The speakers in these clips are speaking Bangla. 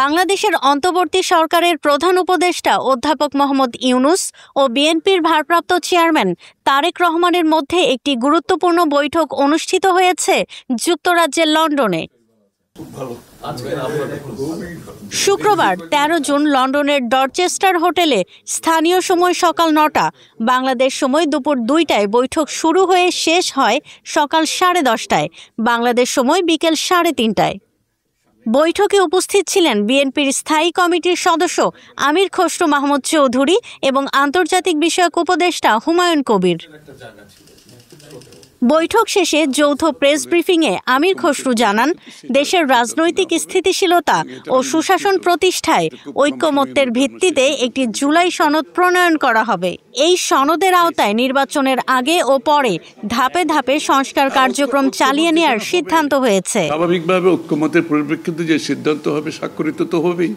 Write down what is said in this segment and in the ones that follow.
বাংলাদেশের অন্তর্বর্তী সরকারের প্রধান উপদেষ্টা অধ্যাপক মোহাম্মদ ইউনূস ও বিএনপির ভারপ্রাপ্ত চেয়ারম্যান তারেক রহমানের মধ্যে একটি গুরুত্বপূর্ণ বৈঠক অনুষ্ঠিত হয়েছে যুক্তরাজ্যের লন্ডনে। শুক্রবার ১৩ জুন লন্ডনের ডরচেস্টার হোটেলে স্থানীয় সময় সকাল ৯টা, বাংলাদেশ সময় দুপুর ২টায় বৈঠক শুরু হয়ে শেষ হয় সকাল 10:30টায়, বাংলাদেশ সময় বিকেল 3:30টায়। বৈঠকে উপস্থিত ছিলেন বিএনপির স্থায়ী কমিটির সদস্য আমির খসরু মাহমুদ চৌধুরী এবং আন্তর্জাতিক বিষয়ক উপদেষ্টা হুমায়ুন কবির। বৈঠক শেষে যৌথ প্রেস ব্রিফিংয়ে আমির খসরু জানান, দেশের রাজনৈতিক স্থিতিশীলতা ও সুশাসন প্রতিষ্ঠায় ঐকমত্যের ভিত্তিতে একটি জুলাই সনদ প্রণয়ন করা হবে। এই সনদের আওতায় নির্বাচনের আগে ও পরে ধাপে ধাপে সংস্কার কার্যক্রম চালিয়ে নেওয়ার সিদ্ধান্ত হয়েছে। স্বাভাবিকভাবে ঐকমত্যের পরিপ্রেক্ষিতে যে সিদ্ধান্ত হবে স্বাক্ষরিত তো হবেই,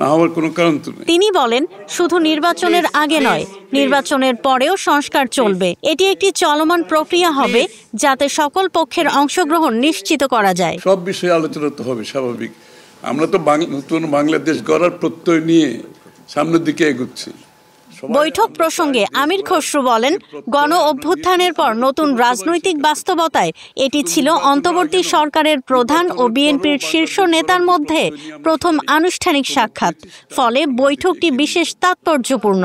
না হওয়ার কোনো কারণ তো নেই। তিনি বলেন, শুধু নির্বাচনের আগে নয়, নির্বাচনের পরেও সংস্কার চলবে। এটি একটি চলমান প্রক্রিয়া হবে যাতে সকল পক্ষের অংশগ্রহণ নিশ্চিত করা যায়। সব বিষয়ে আলোচনা তো হবে, স্বাভাবিক। আমরা তো নতুন বাংলাদেশ গড়ার প্রত্যয় নিয়ে সামনের দিকে এগোচ্ছি। বৈঠক প্রসঙ্গে আমির খসরু বলেন, গণ অভ্যুত্থানের পর নতুন রাজনৈতিক বাস্তবতায় এটি ছিল অন্তর্বর্তী সরকারের প্রধান ও বিএনপির শীর্ষ নেতার মধ্যে প্রথম আনুষ্ঠানিক সাক্ষাৎ, ফলে বৈঠকটি বিশেষ তাৎপর্যপূর্ণ।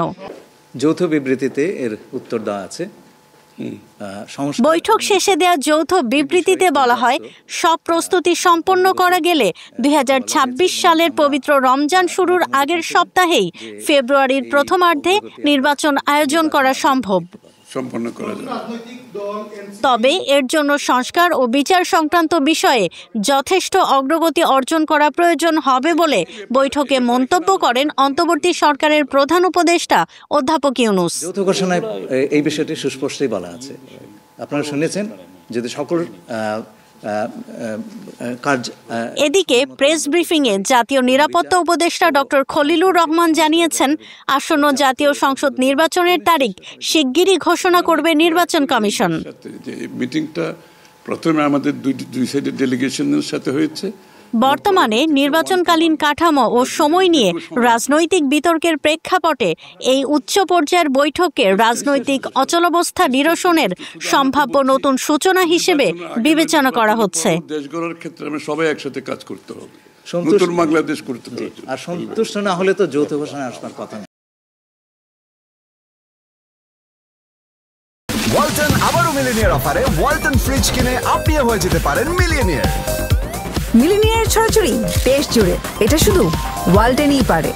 যৌথ বিবৃতিতে এর উত্তর দেওয়া আছে। বৈঠক শেষে দেয়া যৌথ বিবৃতিতে বলা হয়, সব প্রস্তুতি সম্পন্ন করা গেলে ২০২৬ সালের পবিত্র রমজান শুরুর আগের সপ্তাহেই ফেব্রুয়ারির প্রথমার্ধে নির্বাচন আয়োজন করা সম্ভব। তবে এর জন্য সংস্কার ও বিচার সংক্রান্ত বিষয়ে যথেষ্ট অগ্রগতি অর্জন করা প্রয়োজন হবে বলে বৈঠকে মন্তব্য করেন অন্তর্বর্তী সরকারের প্রধান উপদেষ্টা অধ্যাপক ইউনূস। যৌথ ঘোষণায় এই বিষয়টি সুস্পষ্টই বলা আছে। আপনারা শুনেছেন, যদি সকল এদিকে প্রেস ব্রিফিংয়ে জাতীয় নিরাপত্তা উপদেষ্টা ডক্টর খলিলুর রহমান জানিয়েছেন, আসন্ন জাতীয় সংসদ নির্বাচনের তারিখ শিগগিরই ঘোষণা করবে নির্বাচন কমিশন। মিটিংটা প্রথমে আমাদের দুই সাইডের ডেলিগেশনের সাথে হয়েছে। বর্তমানে নির্বাচনকালীন কাঠামো ও সময় নিয়ে রাজনৈতিক বিতর্কের প্রেক্ষাপটে এই উচ্চ পর্যায়ের বৈঠককে রাজনৈতিক অচলাবস্থা নিরসনের সম্ভাব্য নতুন সূচনা হিসেবে বিবেচনা করা হচ্ছে। দেশ গড়ার ক্ষেত্রে আমরা সবাই একসাথে কাজ করতে হবে, নতুন বাংলাদেশ করতে হবে। আর সন্তুষ্ট না হলে তো যৌথ ঘোষণা আসবার কথা না। ওয়ালটন আবারও মিলিনিয়ার অফারে ওয়ালটন ফ্রিজ কিনে আপনিও হয়ে যেতে পারেন মিলিয়নিয়ার। মিলিনিয়ার ছড়াছড়ি দেশ জুড়ে, এটা শুধু ওয়ালটেনই পারে।